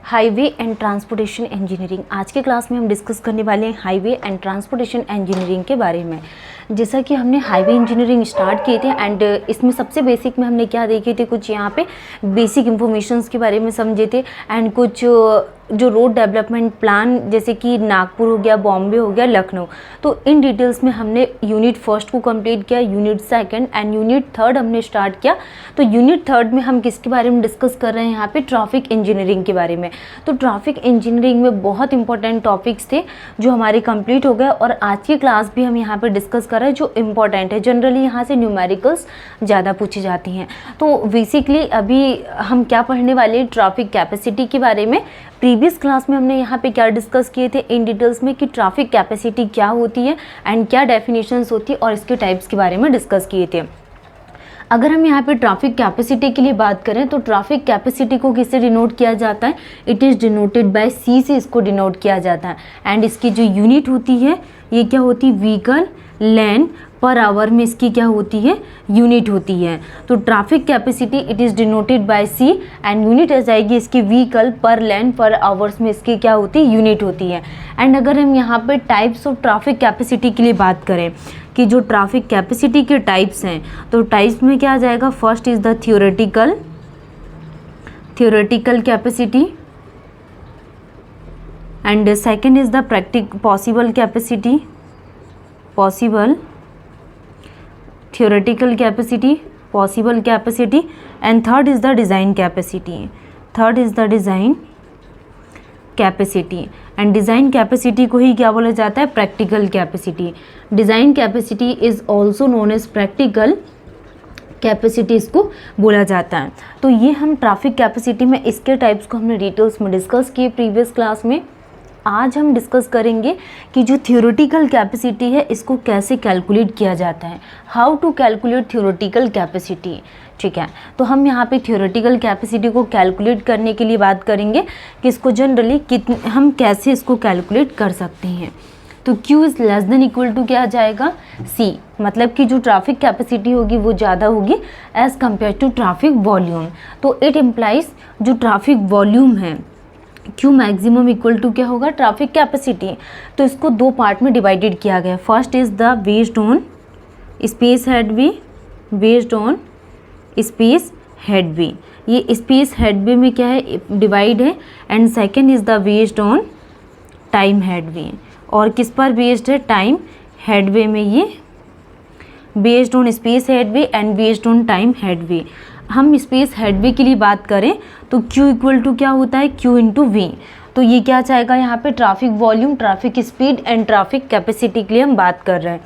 Highway and transportation engineering. आज के class में हम डिस्कस करने वाले हैं हाईवे एंड ट्रांसपोर्टेशन इंजीनियरिंग के बारे में। जैसा कि हमने हाईवे इंजीनियरिंग स्टार्ट किए थे एंड इसमें सबसे बेसिक में हमने क्या देखे थे, कुछ यहाँ पे बेसिक इंफॉर्मेशंस के बारे में समझे थे एंड कुछ जो रोड डेवलपमेंट प्लान जैसे कि नागपुर हो गया, बॉम्बे हो गया, लखनऊ, तो इन डिटेल्स में हमने यूनिट फर्स्ट को कंप्लीट किया, unit second and unit third हमने स्टार्ट किया। तो यूनिट थर्ड में हम किसके बारे में डिस्कस कर रहे हैं, यहाँ पे ट्रैफिक इंजीनियरिंग के बारे में। तो ट्रैफिक इंजीनियरिंग में बहुत इंपॉर्टेंट टॉपिक्स थे जो हमारे कंप्लीट हो गए और आज की क्लास भी हम यहाँ पे डिस्कस कर रहे हैं जो इम्पॉर्टेंट है। जनरली यहाँ से न्यूमेरिकल्स ज़्यादा पूछी जाती हैं। तो बेसिकली अभी हम क्या पढ़ने वाले हैं, ट्रैफिक कैपेसिटी के बारे में। प्रीवियस क्लास में हमने यहाँ पे क्या डिस्कस किए थे इन डिटेल्स में कि ट्रैफिक कैपेसिटी क्या होती है एंड क्या डेफिनेशंस होती है और इसके टाइप्स के बारे में डिस्कस किए थे। अगर हम यहाँ पे ट्रैफिक कैपेसिटी के लिए बात करें तो ट्रैफिक कैपेसिटी को किससे डिनोट किया जाता है, इट इज़ डिनोटेड बाय सी से इसको डिनोट किया जाता है एंड इसकी जो यूनिट होती है ये क्या होती है, व्हीकल लेन पर आवर में इसकी क्या होती है, यूनिट होती है। तो traffic capacity it is denoted by C and unit आ जाएगी इसकी व्हीकल पर लेन पर आवर्स में इसकी क्या होती है, यूनिट होती है। एंड अगर हम यहाँ पे टाइप्स ऑफ ट्रैफिक कैपेसिटी के लिए बात करें कि जो ट्रैफिक कैपेसिटी के टाइप्स हैं, तो टाइप्स में क्या आ जाएगा, first is the theoretical capacity and second is the possible capacity, theoretical capacity, possible capacity and third is the design capacity and design capacity को ही क्या बोला जाता है, practical capacity। design capacity is also known as practical capacity इसको बोला जाता है। तो ये हम ट्रैफिक कैपेसिटी में इसके टाइप्स को हमने डिटेल्स में डिस्कस किए प्रीवियस क्लास में। आज हम डिस्कस करेंगे कि जो थियोरेटिकल कैपेसिटी है इसको कैसे कैलकुलेट किया जाता है, how to calculate theoretical capacity. ठीक है, तो हम यहाँ पे थियोरेटिकल कैपेसिटी को कैलकुलेट करने के लिए बात करेंगे कि इसको जनरली हम कैसे इसको कैलकुलेट कर सकते हैं। तो Q is less than equal to क्या आ जाएगा, C, मतलब कि जो ट्रैफिक कैपेसिटी होगी वो ज़्यादा होगी as compare to traffic volume. तो इट इम्प्लाइज जो ट्रैफिक वॉल्यूम है Q मैक्सिमम इक्वल टू क्या होगा, ट्रैफिक कैपेसिटी। तो इसको दो पार्ट में डिवाइडेड किया गया। First is the based on space headway, ये स्पेस हेड वे में क्या है, डिवाइड है। And second is the based on time headway, और किस पर बेस्ड है, टाइम हेड वे में, ये based on space headway and based on time headway. हम स्पेस हेड वे के लिए बात करें तो Q इक्वल टू क्या होता है, Q इंटू वी। तो ये क्या चाहेगा यहाँ पे, traffic volume, traffic speed and traffic capacity के लिए हम बात कर रहे हैं।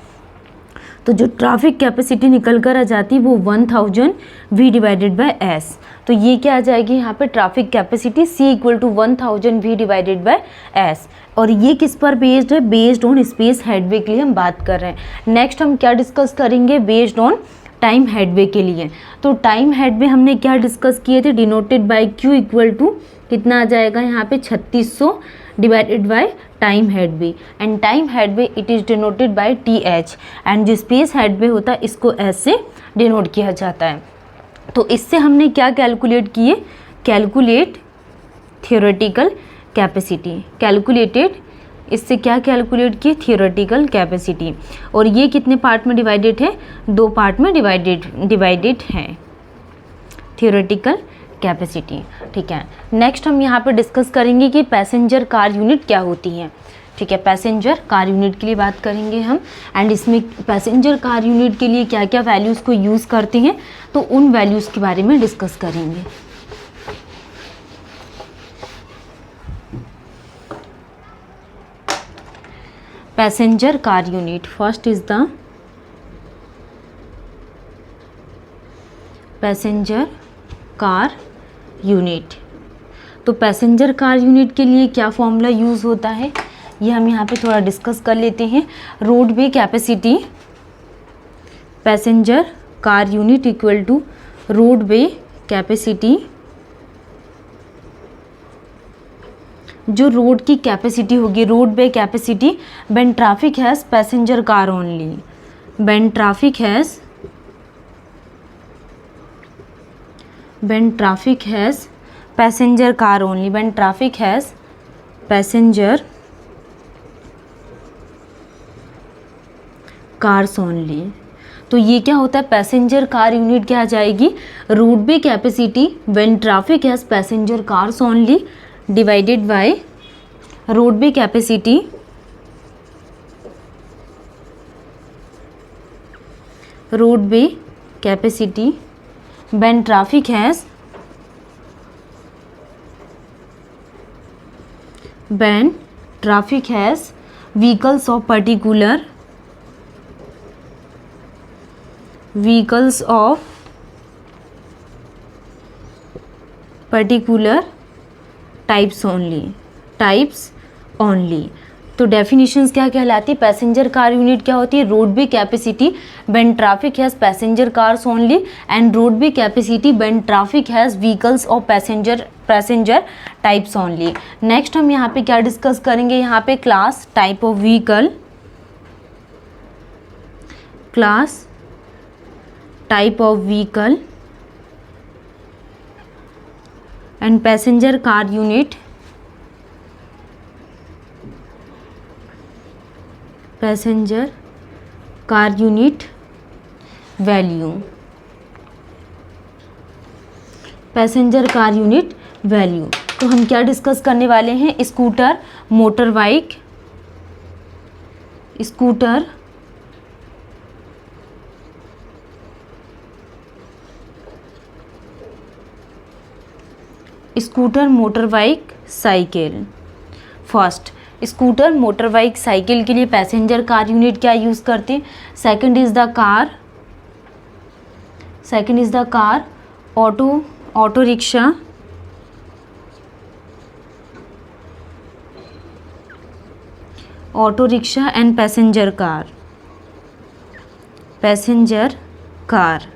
तो जो ट्रैफिक कैपेसिटी निकल कर आ जाती है वो 1000 V डिवाइडेड बाय S। तो ये क्या आ जाएगी यहाँ पे, traffic capacity C equal to 1000 V divided by S। और ये किस पर बेस्ड है, बेस्ड ऑन स्पेस हेडवे के लिए हम बात कर रहे हैं। नेक्स्ट हम क्या डिस्कस करेंगे, बेस्ड ऑन टाइम हेडवे के लिए। तो टाइम हेडवे हमने क्या डिस्कस किए थे, denoted by Q equal to कितना आ जाएगा यहाँ पे 3600 divided by time headway and time headway it is denoted by TH and जो स्पेस हेडवे होता है इसको S से डिनोट किया जाता है। तो इससे हमने क्या कैलकुलेट किए, कैलकुलेट थियोरेटिकल कैपेसिटी, कैलकुलेटेड, इससे क्या कैलकुलेट किए, थियोरेटिकल कैपेसिटी। और ये कितने पार्ट में डिवाइडेड है, दो पार्ट में डिवाइडेड है थियोरेटिकल कैपेसिटी। ठीक है, नेक्स्ट हम यहाँ पे डिस्कस करेंगे कि पैसेंजर कार यूनिट क्या होती है। ठीक है, पैसेंजर कार यूनिट के लिए बात करेंगे हम एंड इसमें पैसेंजर कार यूनिट के लिए क्या क्या वैल्यूज़ को यूज़ करते हैं तो उन वैल्यूज़ के बारे में डिस्कस करेंगे। Passenger car unit, first is the passenger car unit. तो पैसेंजर कार यूनिट के लिए क्या फॉर्मूला यूज़ होता है ये हम यहाँ पे थोड़ा डिस्कस कर लेते हैं। Roadway capacity, passenger car unit equal to roadway capacity, जो रोड की कैपेसिटी होगी, roadway capacity when traffic has passenger car only, when traffic has passenger car only, when traffic has passenger cars only. तो ये क्या होता है, पैसेंजर कार यूनिट क्या आ जाएगी, route B capacity when traffic has passenger cars only divided by route B capacity when traffic has vehicles of particular types only। तो definitions क्या कहलाती है, पैसेंजर कार यूनिट क्या होती है, road B capacity when traffic has passenger cars only and road B capacity when traffic has vehicles of passenger types only. Next हम यहाँ पे क्या डिस्कस करेंगे, यहाँ पे class type of vehicle, class type of vehicle and passenger car unit, passenger car unit value, passenger car unit value. तो हम क्या डिस्कस करने वाले हैं, scooter, motor bike, scooter, motor bike, cycle. First, scooter, motor bike, cycle के लिए passenger car unit क्या use करते हैं, second is the car, auto rickshaw, and passenger car,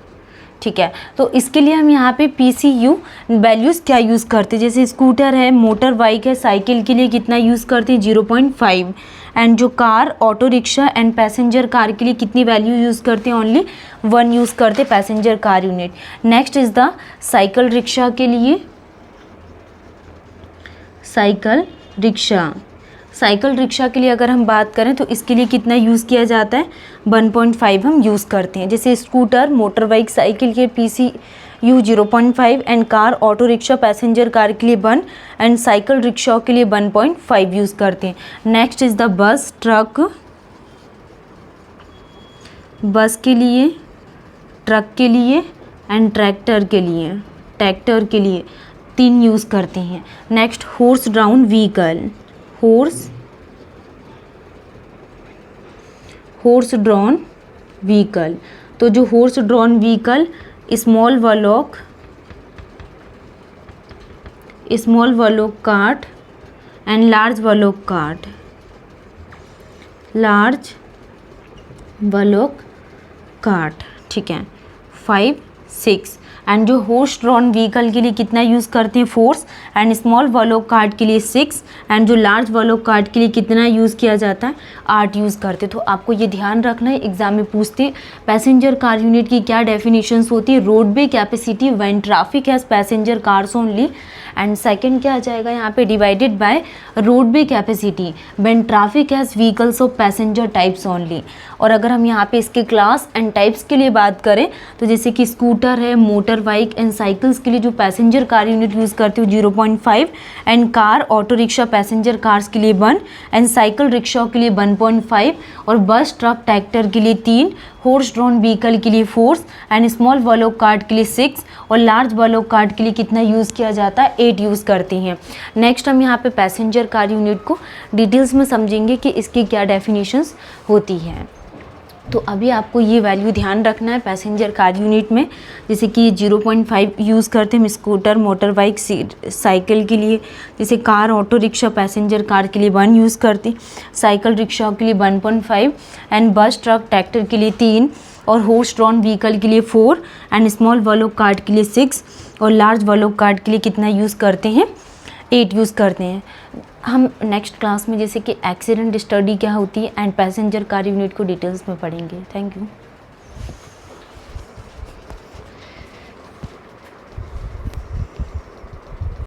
ठीक है। तो इसके लिए हम यहाँ पे PCU वैल्यूज़ क्या यूज़ करते हैं, जैसे स्कूटर है, मोटर बाइक है, साइकिल के लिए कितना यूज़ करते हैं 0.5, एंड जो car, auto rickshaw and passenger car के लिए कितनी वैल्यू यूज़ करते हैं, ओनली 1 यूज़ करते हैं passenger car unit. Next is the cycle rickshaw के लिए, साइकिल रिक्शा के लिए अगर हम बात करें तो इसके लिए कितना यूज़ किया जाता है, 1.5 हम यूज़ करते हैं। जैसे स्कूटर, मोटर बाइक, साइकिल के PCU 0.5 and car, auto rickshaw, passenger car के लिए 1 एंड साइकिल रिक्शा के लिए 1.5 यूज़ करते हैं। Next is the bus, truck, बस के लिए, ट्रक के लिए एंड ट्रैक्टर के लिए 3 यूज़ करते हैं। Next, horse drawn vehicle, horse drawn vehicle. तो जो horse drawn vehicle small bullock cart and large bullock cart, ठीक है। 5, 6 एंड जो हॉर्स ड्रॉन व्हीकल के लिए कितना यूज़ करते हैं, 4 एंड स्मॉल वॉलोक कार्ट के लिए 6 एंड जो लार्ज वॉलोक कार्ट के लिए कितना यूज़ किया जाता है, 8 यूज़ करते हैं। तो आपको ये ध्यान रखना है, एग्जाम में पूछते हैं पैसेंजर कार यूनिट की क्या डेफिनेशंस होती है, road bay capacity when traffic has passenger cars only, and second क्या आ जाएगा यहाँ पे, divided by road bay capacity when traffic has vehicles of passenger types only. और अगर हम यहाँ पे इसके क्लास एंड टाइप्स के लिए बात करें तो जैसे कि स्कूटर है, मोटर बाइक एंड साइकिल्स के लिए जो पैसेंजर कार यूनिट यूज़ करते हो 0.5 and car, auto rickshaw, passenger cars के लिए 1 एंड साइकिल रिक्शा के लिए 1.5 और बस, ट्रक, ट्रैक्टर के लिए 3, हॉर्स ड्रॉन व्हीकल के लिए 4 एंड स्मॉल वॉलोक कार्ट के लिए 6 और लार्ज वॉलोक कार्ट के लिए कितना यूज़ किया जाता है, 8 यूज़ करते हैं। नेक्स्ट हम यहाँ पे पैसेंजर कार यूनिट को डिटेल्स में समझेंगे कि इसकी क्या डेफिनेशंस होती है। तो अभी आपको ये वैल्यू ध्यान रखना है पैसेंजर कार यूनिट में, जैसे कि 0.5 यूज़ करते हैं हम स्कूटर, मोटर बाइक, साइकिल के लिए, जैसे car, auto rickshaw, passenger car के लिए 1 यूज़ करते हैं, साइकिल रिक्शा के लिए 1.5 एंड बस, ट्रक, ट्रैक्टर के लिए 3 और हॉर्स ड्रॉन व्हीकल के लिए 4 एंड स्मॉल वॉलोक कार्ट के लिए 6 और लार्ज वॉलोक कार्ट के लिए कितना यूज़ करते हैं, 8 यूज़ करते हैं। हम नेक्स्ट क्लास में जैसे कि एक्सीडेंट स्टडी क्या होती है एंड पैसेंजर कार यूनिट को डिटेल्स में पढ़ेंगे। Thank you.